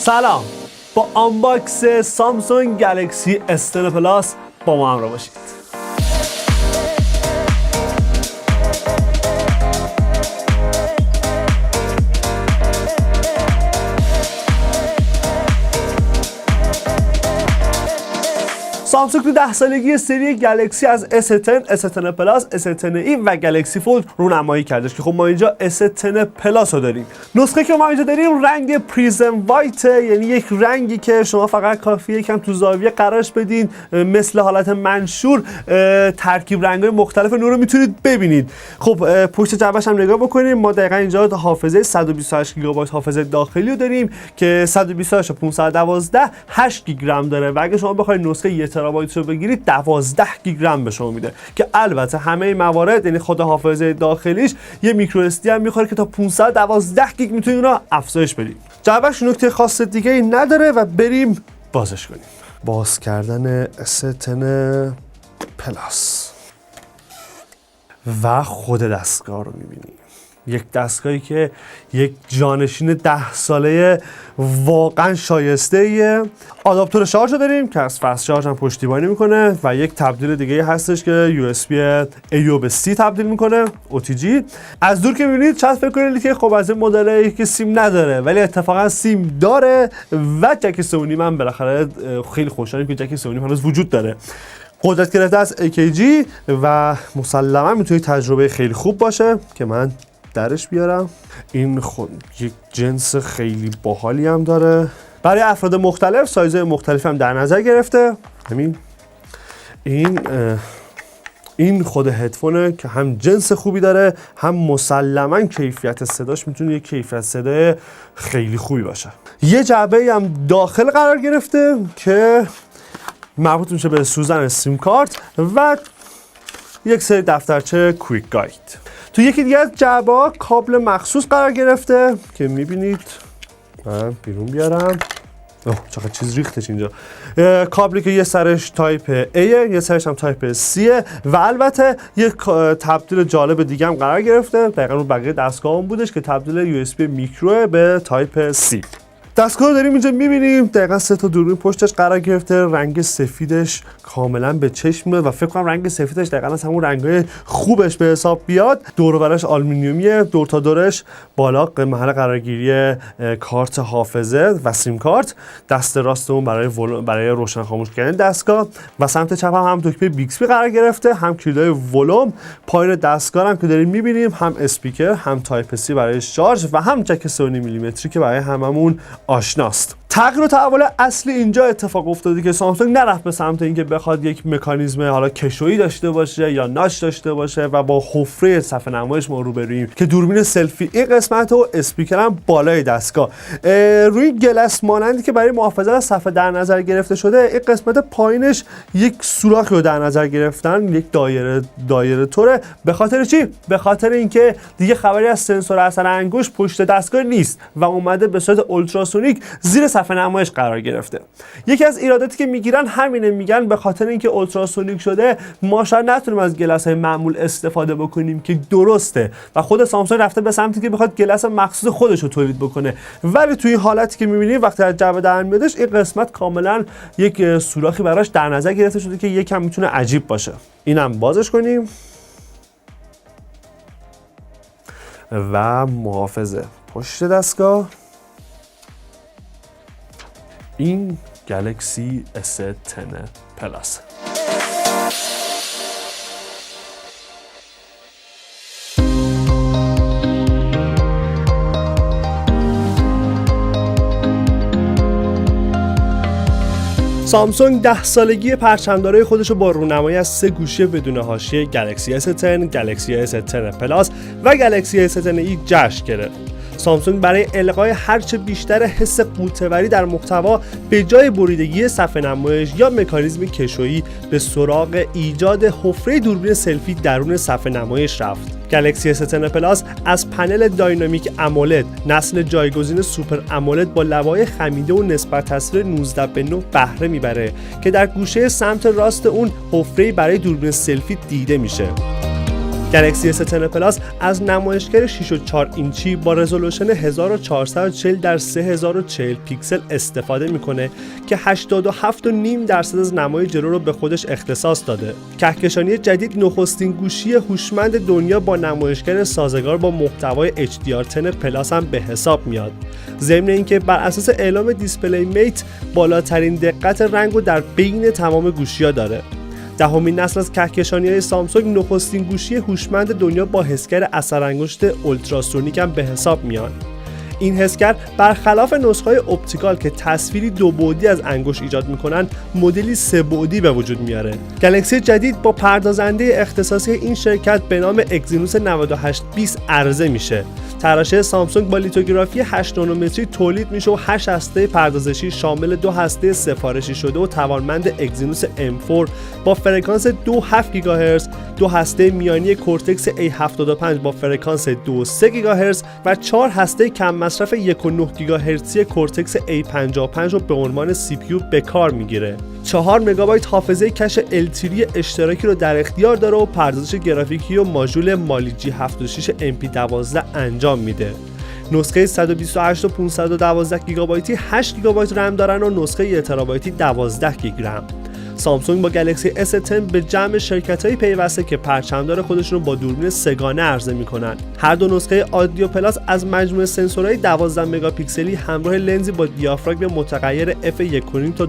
سلام، با آنباکس سامسونگ گلکسی S10 پلاس با ما همراه باشید. سامسونگ تو 10 سالگی سری گلکسی از S10، S10 پلاس، S10e و گلکسی فولد رونمایی کردش که خب ما اینجا S10 پلاس رو داریم. نسخه که ما اینجا داریم رنگ پریزم وایت، یعنی یک رنگی که شما فقط کافیه یکم تو زاویه قرارش بدین، مثل حالت منشور ترکیب رنگ‌های مختلف نور رو میتونید ببینید. خب پشت جعبه‌ش هم نگاه بکنیم، ما دقیقاً اینجا حافظه 128 گیگابایت حافظه داخلی رو داریم که 128 و 512 8 گیگ رم داره و اگه شما بخواید نسخه 1 ترابایت رو بگیرید 12 گیگ رم به شما میده که البته همه موارد، یعنی خود حافظه داخلیش یه میکرو اس دی هم میخوره که تا 512 گیگ میتونید اون رو افزایش بدید. جعبه‌ش نکته خاص دیگه ای نداره و بریم بازش کنیم. باز کردن S10 پلاس و خود دستگاه رو میبینیم. یک دستگاهی که یک جانشین 10 ساله واقعا شایسته ایه. آداپتور شارژ رو داریم که از فست شارژ هم پشتیبانی میکنه و یک تبدیل دیگه هستش که USB A به C تبدیل میکنه OTG. از دور که میبینید شاید فکر کنید که خب از این مدل که سیم نداره، ولی اتفاقا سیم داره و جک 3.5 من بالاخره خیلی خوشحالیم که جک 3.5 هنوز وجود داره. قدرت گرفته از AKG و مسلما میتونه تجربه خیلی خوب باشه که من درش بیارم. این یک جنس خیلی باحالی هم داره، برای افراد مختلف سایزهای مختلف هم در نظر گرفته. همین این خود هدفونه که هم جنس خوبی داره، هم مسلما کیفیت صداش میتونه یک کیفیت صدای خیلی خوبی باشه. یه جعبه هم داخل قرار گرفته که مربوط میشه به سوزن سیم کارت و یک سری دفترچه کویک گاید. تو یکی دیگه از جعبه‌ها کابل مخصوص قرار گرفته که میبینید. من بیرون بیارم. چقدر چیز ریختش اینجا. کابلی که یه سرش تایپ A، یه سرش هم تایپ C و البته یک تبدیل جالب دیگه هم قرار گرفته. دقیقاً رو بقیه دستگاه هم بودش که تبدیل USB میکرو به تایپ C. دستگاه رو داریم اینجا میبینیم، دقیقا 3 تا دوربین پشتش قرار گرفته. رنگ سفیدش کاملا به چشم میاد و فکر کنم رنگ سفیدش دقیقا از همون رنگای خوبش به حساب بیاد. دور و برش آلومینیومیه، دور تا دورش بالا محل قرارگیری کارت حافظه و سیم کارت، دست راست اون برای روشن خاموش کردن دستگاه و سمت چپ هم دکمه بیکسبی قرار گرفته، هم کلیدای ولوم. پایین دستگاه هم که داریم میبینیم هم اسپیکر، هم تایپ C برای شارژ و هم جک 3.5 میلیمتری که برای هممون آشناست. تغییر و تحول اصلی اینجا اتفاق افتاده که سامسونگ نرفت به سمت اینکه بخواد یک مکانیزم حالا کشویی داشته باشه یا ناچ داشته باشه و با حفره صفحه نمایش ما روبرویم که دوربین سلفی این قسمت و اسپیکر هم بالای دستگاه روی گلس مانندی که برای محافظت از صفحه در نظر گرفته شده. این قسمت پایینش یک سوراخ رو در نظر گرفتن، یک دایره طوره. به خاطر چی؟ به خاطر اینکه دیگه خبری از سنسور اثر انگشت پشت دستگاه نیست و اومده به صورت اولتراسونیک زیر صفحه نمایش قرار گرفته. یکی از ایراداتی که میگیرن همینه، میگن به خاطر اینکه اولتراسونیک شده ما شاید نتونیم از گلس‌های معمول استفاده بکنیم که درسته و خود سامسونگ رفته به سمتی که بخواد گلس مخصوص خودش رو تولید بکنه، ولی توی حالتی که میبینید وقتی از جعبه در میادش این قسمت کاملا یک سوراخی براش در نظر گرفته شده که یکم میتونه عجیب باشه. اینم بازش کنیم و محافظه پشت دستگاه. این گلکسی S10 پلاس. سامسونگ 10 سالگی پرچمدارای خودش رو با رونمایی از 3 گوشی بدون حاشیه گلکسی S10، گلکسی S10 پلاس و گلکسی S10e جشن گرفت. سامسونگ برای القای هرچه بیشتر حس غوطه‌وری در محتوا به جای بریدگی صفحه نمایش یا مکانیزم کشویی به سراغ ایجاد حفره دوربین سلفی درون صفحه نمایش رفت. گلکسی S10 پلاس از پنل داینامیک امولد نسل جایگزین سوپر امولد با لوای خمیده و نسبت تصویر 19:9 بهره میبره که در گوشه سمت راست اون حفره‌ای برای دوربین سلفی دیده میشه. گلکسی S10 پلاس از نمایشگر 6.4 اینچی با رزولوشن 1440 در 3040 پیکسل استفاده میکنه که 87.5% از نمای جلو رو به خودش اختصاص داده. کهکشانی جدید نخستین گوشی هوشمند دنیا با نمایشگر سازگار با محتوای HDR10 پلاس هم به حساب میاد. ضمن اینکه بر اساس اعلام دیسپلی میت بالاترین دقت رنگ رو در بین تمام گوشی‌ها داره. دهمین نسل از کهکشانی‌های سامسونگ نخستین گوشی هوشمند دنیا با حسگر اثر انگشت اولتراسونیک هم به حساب میان. این حسگر برخلاف نسخه‌های اپتیکال که تصویری دو بعدی از انگشت ایجاد میکنن، مدلی سه بعدی به وجود میاره. گلکسی جدید با پردازنده اختصاصی این شرکت به نام اگزینوس 9820 عرضه میشه. تراشه سامسونگ با لیتوگرافی 8 نانومتری تولید میشه و 8 هسته پردازشی شامل 2 هسته سفارشی شده و توانمند اگزینوس M4 با فرکانس 2.7 گیگاهرتز، 2 هسته میانی کورتکس A75 با فرکانس 2.3 گیگاهرتز و 4 هسته کم مصرف 1.9 گیگاهرتزی کورتکس A55 رو به عنوان CPU به کار میگیره. 4 مگابایت حافظه کش L3 اشتراکی رو در اختیار داره و پردازش گرافیکی و ماژول مالی G76 MP12 انجام میده. نسخه 128 و 512 گیگابایتی 8 گیگابایت رم دارن و نسخه 1 ترابایتی 12 گیگ رم. سامسونگ با گلکسی S10 به جمع شرکت‌های پیوسته که پرچمدار خودشون رو با دوربین سه‌گانه عرضه می‌کنن. هر دو نسخه آدیو پلاس از مجموعه سنسورهای 12 مگاپیکسلی همراه لنزی با دیافراگم متغیر f1.5 تا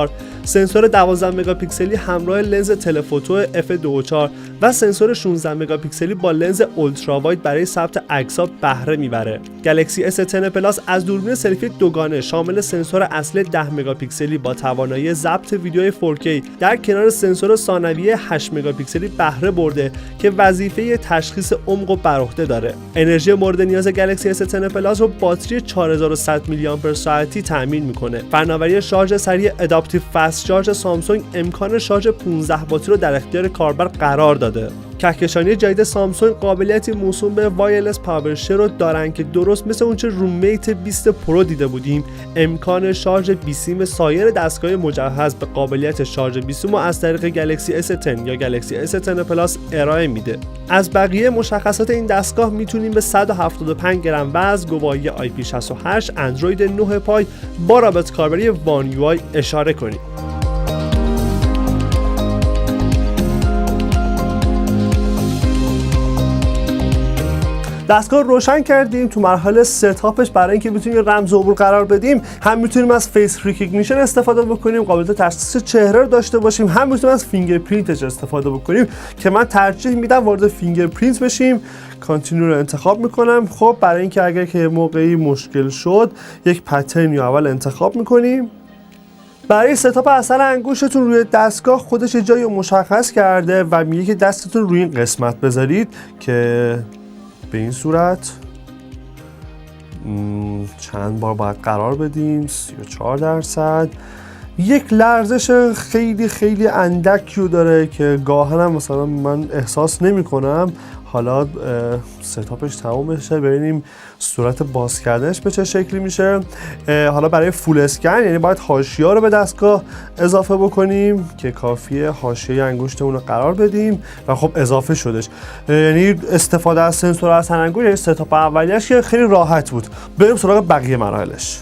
2.4، سنسور 12 مگاپیکسلی همراه لنز تلفوتو f2.4 و سنسور 16 مگاپیکسلی با لنز اولترا واید برای ثبت عکس‌ها بهره میبره. گلکسی S10 پلاس از دوربین سلفی دوگانه شامل سنسور اصلی 10 مگاپیکسلی با توانایی ضبط ویدیوی 4K در کنار سنسور ثانویه 8 مگاپیکسلی بهره برده که وظیفه تشخیص عمق و بر عهده داره. انرژی مورد نیاز گلکسی S10 پلاس رو باتری 4100 میلی آمپر ساعتی تامین میکنه. فناوری شارژ سریع اداپتیو فست شارژ سامسونگ امکان شارژ 15 باتری رو در اختیار کاربر قرار داده. کهکشانی جدید سامسونگ قابلیتی موسوم به وایرلس پاور شیر رو دارن که درست مثل اونچه رومیت 20 پرو دیده بودیم، امکان شارژ بیسیم سایر دستگاه مجهز به قابلیت شارژ بیسیم از طریق گلکسی S10 یا گلکسی S10 پلاس ارائه میده. از بقیه مشخصات این دستگاه میتونیم به 175 گرم وزن، گواهی IP68، اندروید 9 پای با رابط کاربری وان یو آی اشاره کنیم. دستگاه روشن کردیم. تو مرحله ستاپش برای اینکه بتونیم رمز عبور قرار بدیم، هم میتونیم از فیس ریکگنیشن استفاده بکنیم، قابلیت تشخیص چهره رو داشته باشیم، هم میتونیم از فینگرپرینتش استفاده بکنیم که من ترجیح میدم وارد فینگرپرینت بشیم. کانتینیو رو انتخاب میکنم. خب برای اینکه اگر که موقعی مشکل شد یک پترن رو اول انتخاب میکنیم. برای ستاپ اثر انگشتتون روی دستگاه خودش یه جایی مشخص کرده و میگه که دستتون روی این قسمت بذارید که به این صورت چند بار باید قرار بدیم. 34%. یک لرزش خیلی اندکی رو داره که گاهن هم مثلا من احساس نمی کنم. حالا ستاپش تمام بشه ببینیم صورت باز کردنش به چه شکلی میشه. حالا برای فول اسکن یعنی باید حاشیه‌ها رو به دستگاه اضافه بکنیم که کافیه حاشیه انگشتمون رو قرار بدیم و خب اضافه شدش. یعنی استفاده از سنسور اثر انگشت یعنی ستاپ اولیش که خیلی راحت بود. بریم سراغ بقیه مراحلش.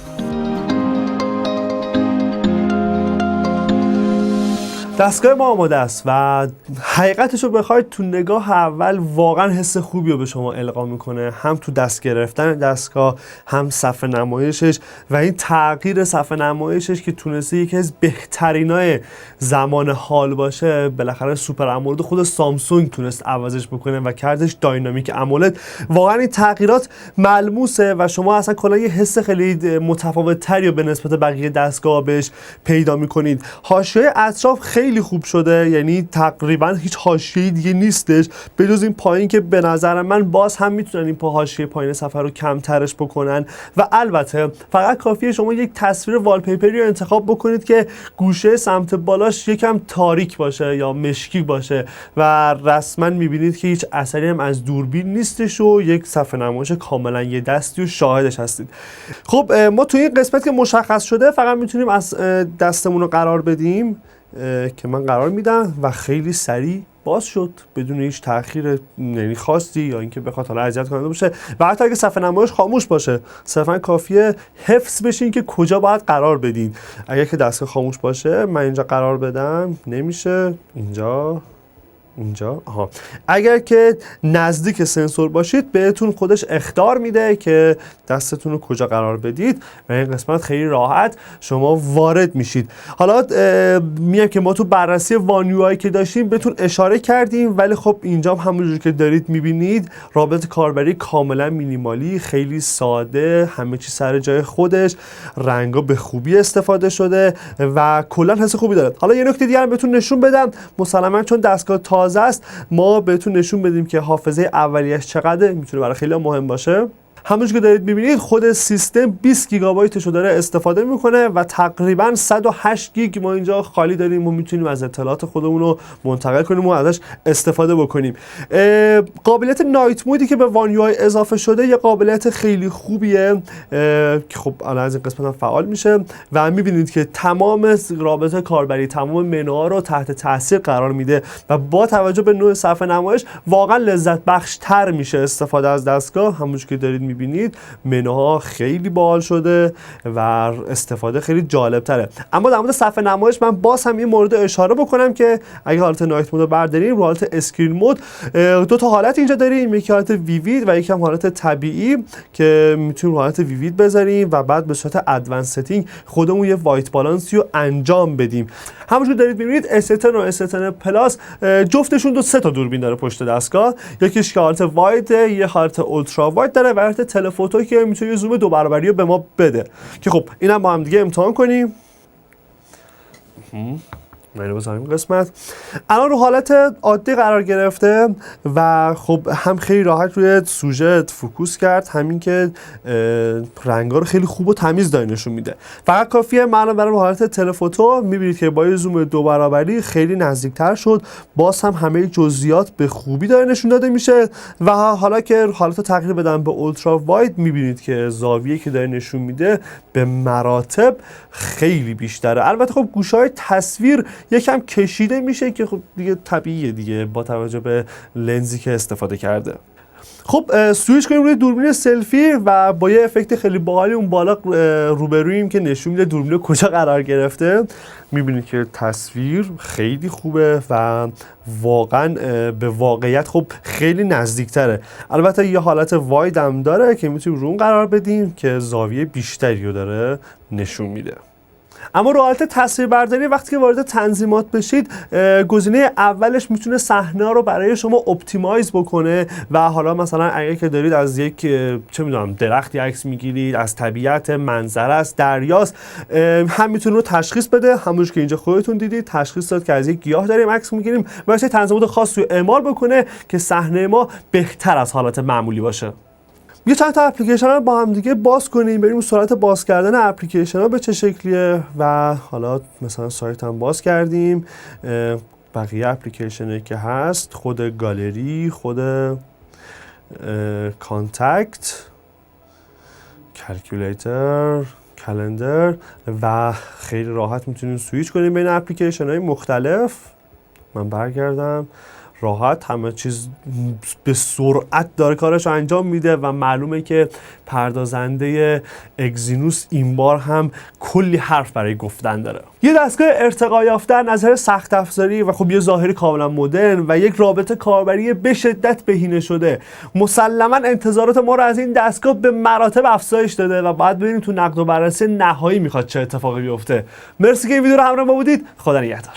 دستگاه ما آماده است و حقیقتش رو بخواید تو نگاه اول واقعا حس خوبی رو به شما القا میکنه، هم تو دست گرفتن دستگاه، هم صفحه نمایشش و این تغییر صفحه نمایشش که تونسته یکی از بهترینای زمان حال باشه. بالاخره سوپر امولد خود سامسونگ تونست عوضش بکنه و کردش داینامیک امولد. واقعا این تغییرات ملموسه و شما اصلا کلا یه حس خیلی متفاوت تری رو به نسبت بقیه دستگاه بهش پیدا میکنید. حاشیه اطراف خیلی خوب شده، یعنی تقریبا هیچ حاشیه‌ای دیگه نیستش به جز این پایین که به نظر من باز هم میتونن این حاشیه پایین صفحه رو کمترش بکنن و البته فقط کافیه شما یک تصویر والپیپری رو انتخاب بکنید که گوشه سمت بالاش یکم تاریک باشه یا مشکی باشه و رسما میبینید که هیچ اثری هم از دوربین نیستش و یک صفحه نمایش کاملا یه دستی و شاهدش هستید. خب ما توی این قسمت که مشخص شده فقط میتونیم از دستمون رو قرار بدیم که من قرار میدم و خیلی سریع باز شد بدون هیچ تأخیر یعنی خاصی یا اینکه بخواد حالا اذیت کننده باشه و حتی اگه صفحه نمایش خاموش باشه صرفا کافیه حفظ بشین که کجا باید قرار بدین. اگه که دستگاه خاموش باشه من اینجا قرار بدم نمیشه، اینجا آها. اگر که نزدیک سنسور باشید بهتون خودش اخطار میده که دستتون رو کجا قرار بدید و این قسمت خیلی راحت شما وارد میشید. حالا میگم که ما تو بررسی وان یو آی که داشتیم بهتون اشاره کردیم، ولی خب اینجا هم همونجوری که دارید میبینید رابط کاربری کاملا مینیمالی، خیلی ساده، همه چی سر جای خودش، رنگا به خوبی استفاده شده و کلا حس خوبی داره. حالا یه نکته دیگه بهتون نشون بدم، مسلما چون دستگاه تازه است ما بهتون نشون بدیم که حافظه اولیه‌اش چقدره، میتونه برای خیلی مهم باشه. همونجوری که دارید می‌بینید خود سیستم 20 گیگابایتشو داره استفاده میکنه و تقریبا 108 گیگ ما اینجا خالی داریم و میتونیم از اطلاعات خودمون رو منتقل کنیم و ازش استفاده بکنیم. قابلیت نایت مودی که به وان یو آی اضافه شده یه قابلیت خیلی خوبیه که خب الان از این قسمت هم فعال میشه و می‌بینید که تمام رابط کاربری، تمام منوها رو تحت تاثیر قرار میده و با توجه به نوع صفحه نمایش واقعا لذت بخش تر میشه استفاده از دستگاه. همونجوری که دارید میبینید منوها خیلی باحال شده و استفاده خیلی جالب تره. اما در مورد صفحه نمایش من باز هم این مورد اشاره بکنم که اگه حالت نایت مود رو برداریم رو حالت اسکرین مود دو تا حالت اینجا داریم، یکی حالت ویوید و یکی هم حالت طبیعی که میتونیم رو حالت ویوید بذاریم و بعد به صورت ادوانس ستینگ خودمون یه وایت بالانسی رو انجام بدیم. همونجور دارید میبینید S10 و S10 پلاس جفتشون سه تا دوربین داره پشت دستگاه، یکیش که حالت واید، یه حالت اولترا واید داره و حالت تلفوتو که میتونه یه زوم 2 برابری رو به ما بده که خب اینم با هم دیگه امتحان کنیم. اینو بزنیم قسمت. الان رو حالت عادی قرار گرفته و خب هم خیلی راحت روی سوژه فوکوس کرد، همین که رنگا رو خیلی خوب و تمیز داره نشون میده. فقط کافیه من برای حالت تلفوتو میبینید که با یه زوم 2 برابری خیلی نزدیکتر شد، باز هم همه جزئیات به خوبی داره نشون داده میشه و حالا که حالت تغییر بدم به اولترا واید میبینید که زاویه که داره نشون میده به مراتب خیلی بیشتره. البته خب گوشه‌های تصویر یکم کشیده میشه که خب دیگه طبیعیه دیگه با توجه به لنزی که استفاده کرده. خب سویچ کنیم روی دوربین سلفی و با یه افکت خیلی باحالی اون بالا روبرویم که نشون میده دوربین کجا قرار گرفته. میبینید که تصویر خیلی خوبه و واقعا به واقعیت خب خیلی نزدیکتره. البته یه حالت واید هم داره که میتونیم رو اون قرار بدیم که زاویه بیشتری رو داره نشون میده. اما رو حالت تصویربرداری وقتی که وارد تنظیمات بشید گزینه اولش میتونه صحنه رو برای شما اپتیمایز بکنه و حالا مثلا اگه که دارید از یک چه میدونم درختی عکس میگیرید، از طبیعت، منظره است، دریاست، هم میتونه رو تشخیص بده، همونش که اینجا خودتون دیدید تشخیص داد که از یک گیاه داریم عکس میگیریم و واسه تنظیمات خاصی رو اعمال بکنه که صحنه ما بهتر از حالت معمولی باشه. یه چند تا اپلیکیشن رو با هم دیگه باز کنیم، بریم سرعت باز کردن اپلیکیشن ها به چه شکلیه و حالا مثلا سایت هم باز کردیم، بقیه اپلیکیشنی که هست، خود گالری، خود کانتکت، کلکولیتر، کلندر و خیلی راحت میتونیم سویچ کنیم بین اپلیکیشن های مختلف. من برگردم، راحت همه چیز به سرعت داره کارش انجام میده و معلومه که پردازنده اگزینوس این بار هم کلی حرف برای گفتن داره. یه دستگاه ارتقا یافته از نظر سخت افزاری و خب یه ظاهری کاملا مدرن و یک رابطه کاربری به شدت بهینه شده. مسلما انتظارات ما رو از این دستگاه به مراتب افزایش داده و باید ببینیم تو نقد و بررسی نهایی میخواد چه اتفاقی بیفته. مرسی که این ویدیو رو همراه ما بودید. خدا نگهدار.